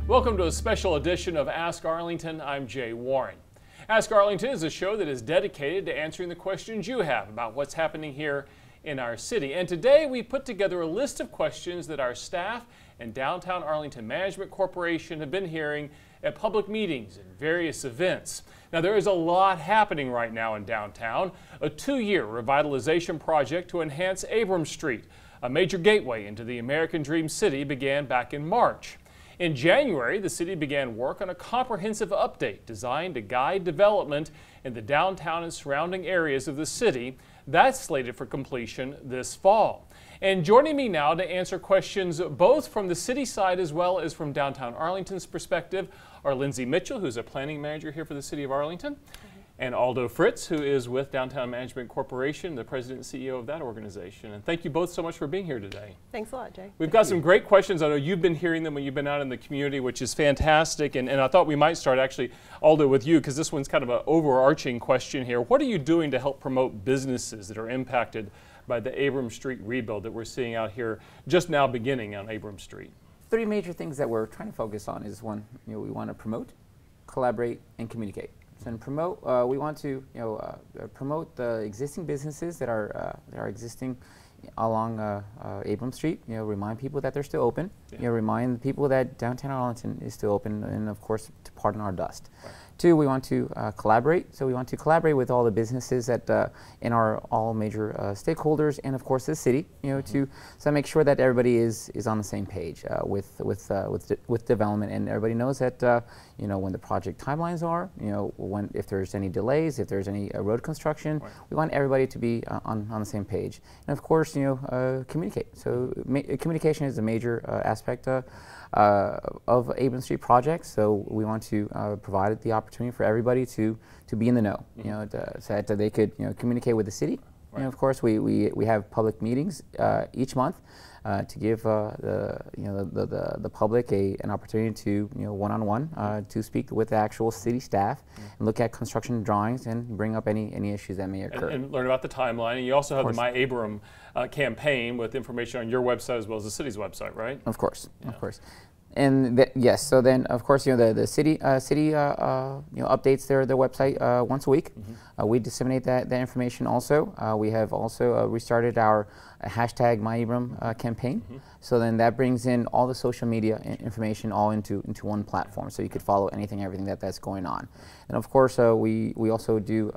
Welcome to a special edition of Ask Arlington. I'm Jay Warren. Ask Arlington is a show that is dedicated to answering the questions you have about what's happening here in our city. And today we put together a list of questions that our staff and Downtown Arlington Management Corporation have been hearing at public meetings and various events. Now, there is a lot happening right now in downtown. A 2-year revitalization project to enhance Abrams Street, a major gateway into the American Dream City, began back in March. In January, the city began work on a comprehensive update designed to guide development in the downtown and surrounding areas of the city. That's slated for completion this fall. And joining me now to answer questions both from the city side as well as from downtown Arlington's perspective are Lindsay Mitchell, who's a planning manager here for the city of Arlington, and Aldo Fritz, who is with Downtown Management Corporation, the president and CEO of that organization. And thank you both so much for being here today. Thanks a lot, Jay. We've got some great questions. I know you've been hearing them when you've been out in the community, which is fantastic. And I thought we might start actually, Aldo, with you, because this one's kind of an overarching question here. What are you doing to help promote businesses that are impacted by the Abrams Street rebuild that we're seeing out here just now beginning on Abrams Street? 3 major things that we're trying to focus on is one, we want to promote, collaborate, and communicate. So in promote, we want to promote the existing businesses that are existing along Abrams Street. Remind people that they're still open. Yeah. Remind people that downtown Arlington is still open, and of course, to pardon our dust. Right. 2, we want to collaborate. So we want to collaborate with all the businesses that in our all major stakeholders, and of course the city. To make sure that everybody is on the same page with development, and everybody knows that when the project timelines are, if there's any delays, if there's any road construction, right. We want everybody to be on the same page, and of course communicate. So communication is a major aspect of Abrams Street projects. So we want to provide the opportunity for everybody to be in the know, so that they could communicate with the city. Right. Of course, we have public meetings each month to give the public an opportunity to one-on-one to speak with the actual city staff and look at construction drawings and bring up any issues that may occur. And learn about the timeline. And you also have the My Abram campaign with information on your website as well as the city's website, right? Of course, of course. And yes, so then of course the city updates their website once a week. We disseminate that information also. We have also restarted our hashtag MyAbram campaign. So then that brings in all the social media information all into one platform, so you could follow everything that's going on. And of course we also do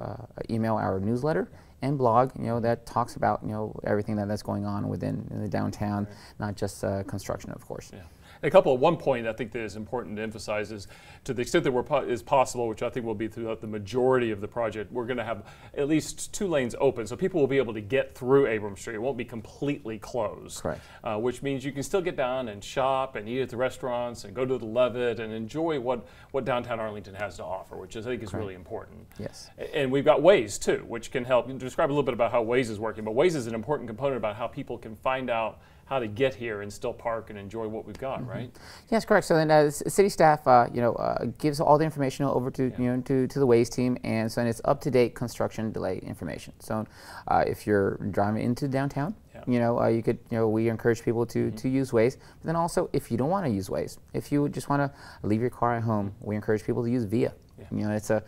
email our newsletter and blog, that talks about everything that's going on within the downtown, right. Not just construction, of course. Yeah. One point I think that is important to emphasize is, to the extent that is possible, which I think will be throughout the majority of the project, we're going to have at least 2 lanes open, so people will be able to get through Abrams Street. It won't be completely closed. Correct. Which means you can still get down and shop and eat at the restaurants and go to the Levitt and enjoy what downtown Arlington has to offer, which I think is really important. Yes. And we've got Waze too, which can help. Describe a little bit about how Waze is working, but Waze is an important component about how people can find out how to get here and still park and enjoy what we've got, right? Yes, correct. So then city staff, gives all the information over to to the Waze team, and so then it's up-to-date construction delay information. So if you're driving into downtown, you could, we encourage people to use Waze. But then also, if you don't want to use Waze, if you just want to leave your car at home, we encourage people to use Via. It's a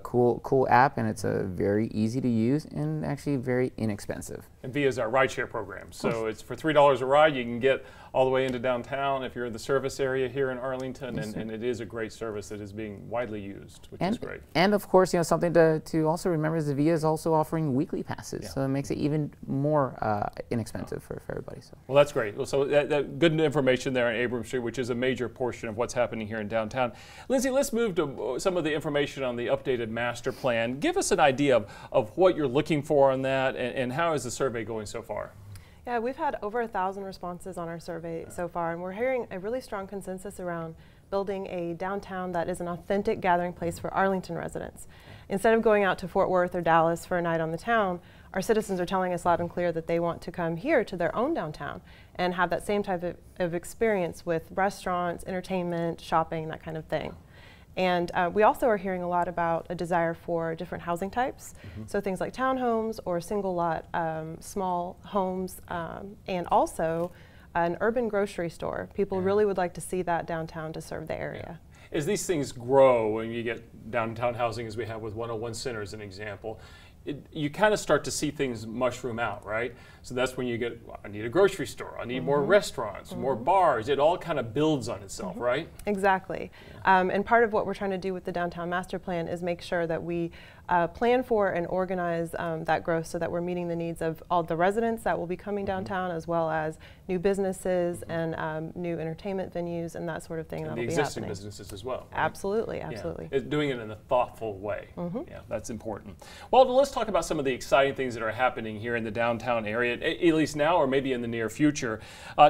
cool app, and it's very easy to use and actually very inexpensive. And Via is our rideshare program, so it's for $3 a ride. You can get all the way into downtown if you're in the service area here in Arlington, and it is a great service that is being widely used, which is great. And of course, something to also remember is the Via is also offering weekly passes, so it makes it even more inexpensive for everybody. So. Well, that's great. So that good information there on Abrams Street, which is a major portion of what's happening here in downtown. Lindsay, let's move to some of the information on the updated master plan. Give us an idea of what you're looking for on that, and how is the survey going so far? Yeah, we've had over 1,000 responses on our survey so far, and we're hearing a really strong consensus around building a downtown that is an authentic gathering place for Arlington residents. Instead of going out to Fort Worth or Dallas for a night on the town, our citizens are telling us loud and clear that they want to come here to their own downtown and have that same type of experience with restaurants, entertainment, shopping, that kind of thing. And we also are hearing a lot about a desire for different housing types. So things like townhomes or single lot small homes, and also an urban grocery store. People really would like to see that downtown to serve the area. As these things grow, when you get downtown housing as we have with 101 Center as an example, you kind of start to see things mushroom out, right? So that's when you get, I need a grocery store, I need more restaurants, more bars. It all kind of builds on itself, right? Exactly. And part of what we're trying to do with the downtown master plan is make sure that we plan for and organize that growth so that we're meeting the needs of all the residents that will be coming downtown, as well as new businesses and new entertainment venues and that sort of thing. And that'll the be existing happening. businesses as well. Right? Absolutely, absolutely. Yeah. Doing it in a thoughtful way. Yeah, that's important. Well, let's talk about some of the exciting things that are happening here in the downtown area, at least now or maybe in the near future.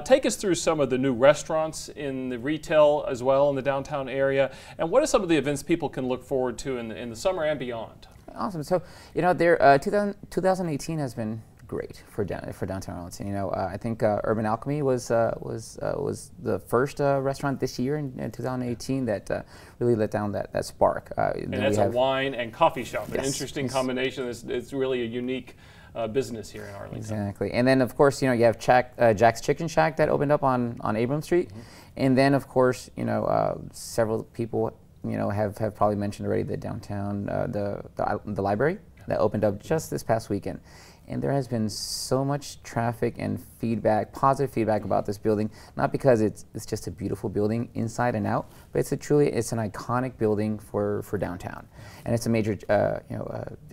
Take us through some of the new restaurants in the retail as well in the downtown area, and what are some of the events people can look forward to in the summer and beyond? Awesome. So, 2018 has been great for downtown Arlington. I think Urban Alchemy was the first restaurant this year in 2018 that really let down that spark. And that's a wine and coffee shop. An interesting combination. It's really a unique business here in Arlington. Exactly. And then, of course, you have Jack's Chicken Shack that opened up on Abram Street. And then, of course, several people have probably mentioned already the downtown, the library that opened up just this past weekend. And there has been so much traffic and feedback, positive feedback about this building, not because it's just a beautiful building inside and out, but it's an iconic building for downtown. And it's a major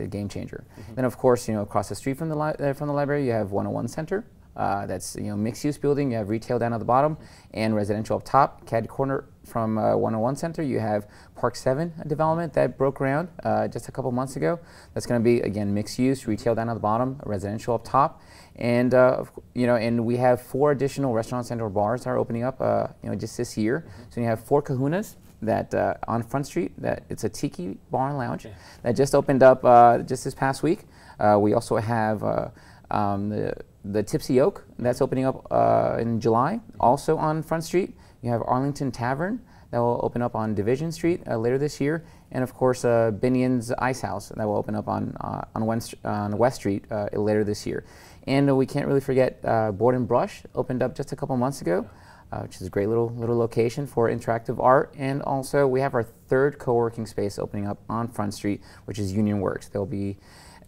game changer. Then, of course, across the street from the library, you have 101 Center. That's mixed-use building. You have retail down at the bottom and residential up top. CAD corner from 101 Center, you have Park 7 development that broke ground just a couple months ago. That's going to be, again, mixed-use, retail down at the bottom, residential up top, and and we have 4 additional restaurants and/or bars that are opening up, just this year. So you have 4 Kahunas that on Front Street. That it's a tiki bar and lounge that just opened up just this past week. We also have the Tipsy Oak that's opening up in July, also on Front Street. You have Arlington Tavern that will open up on Division Street later this year, and of course Binion's Ice House that will open up on West Street later this year. And we can't really forget Board and Brush opened up just a couple months ago, which is a great little location for interactive art. And also we have our 3rd co-working space opening up on Front Street, which is Union Works. They'll be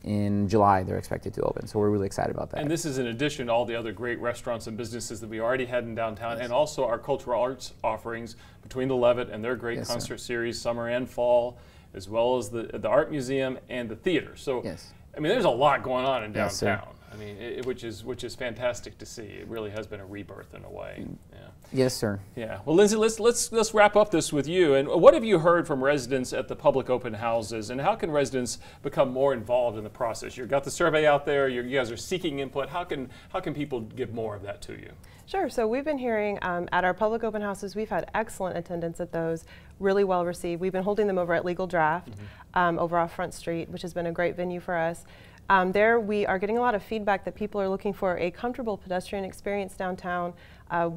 in July, they're expected to open, so we're really excited about that. And this is in addition to all the other great restaurants and businesses that we already had in downtown, and also our cultural arts offerings between the Levitt and their great concert series, summer and fall, as well as the art museum and the theater. So, I mean, there's a lot going on in downtown. I mean, which is fantastic to see. It really has been a rebirth in a way. Yeah. Yes, sir. Yeah. Well, Lindsay, let's wrap up this with you. And what have you heard from residents at the public open houses, and how can residents become more involved in the process? You've got the survey out there. You guys are seeking input. How can people give more of that to you? Sure. So we've been hearing at our public open houses, we've had excellent attendance at those, really well received. We've been holding them over at Legal Draft over off Front Street, which has been a great venue for us. There we are getting a lot of feedback that people are looking for a comfortable pedestrian experience downtown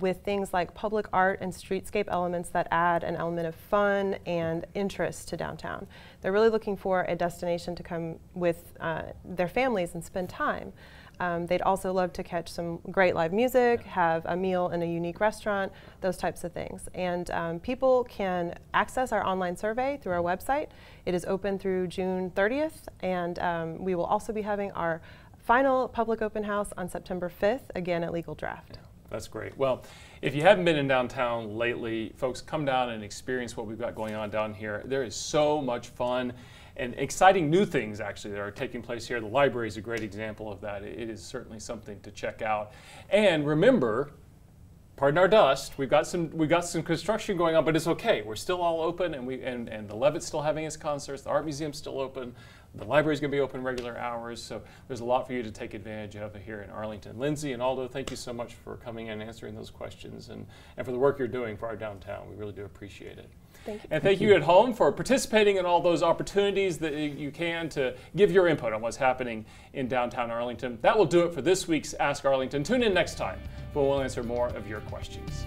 with things like public art and streetscape elements that add an element of fun and interest to downtown. They're really looking for a destination to come with their families and spend time. They'd also love to catch some great live music, have a meal in a unique restaurant, those types of things. And people can access our online survey through our website. It is open through June 30th, and we will also be having our final public open house on September 5th, again at Legal Draft. Yeah, that's great. Well, if you haven't been in downtown lately, folks, come down and experience what we've got going on down here. There is so much fun and exciting new things actually that are taking place here. The library is a great example of that. It is certainly something to check out. And remember, pardon our dust, we've got some construction going on, but it's okay. We're still all open, and the Levitt's still having its concerts. The art museum's still open. The library's going to be open regular hours, so there's a lot for you to take advantage of here in Arlington. Lindsay and Aldo, thank you so much for coming in and answering those questions, and for the work you're doing for our downtown. We really do appreciate it. Thank you. And thank you at home for participating in all those opportunities that you can to give your input on what's happening in downtown Arlington. That will do it for this week's Ask Arlington. Tune in next time, where we'll answer more of your questions.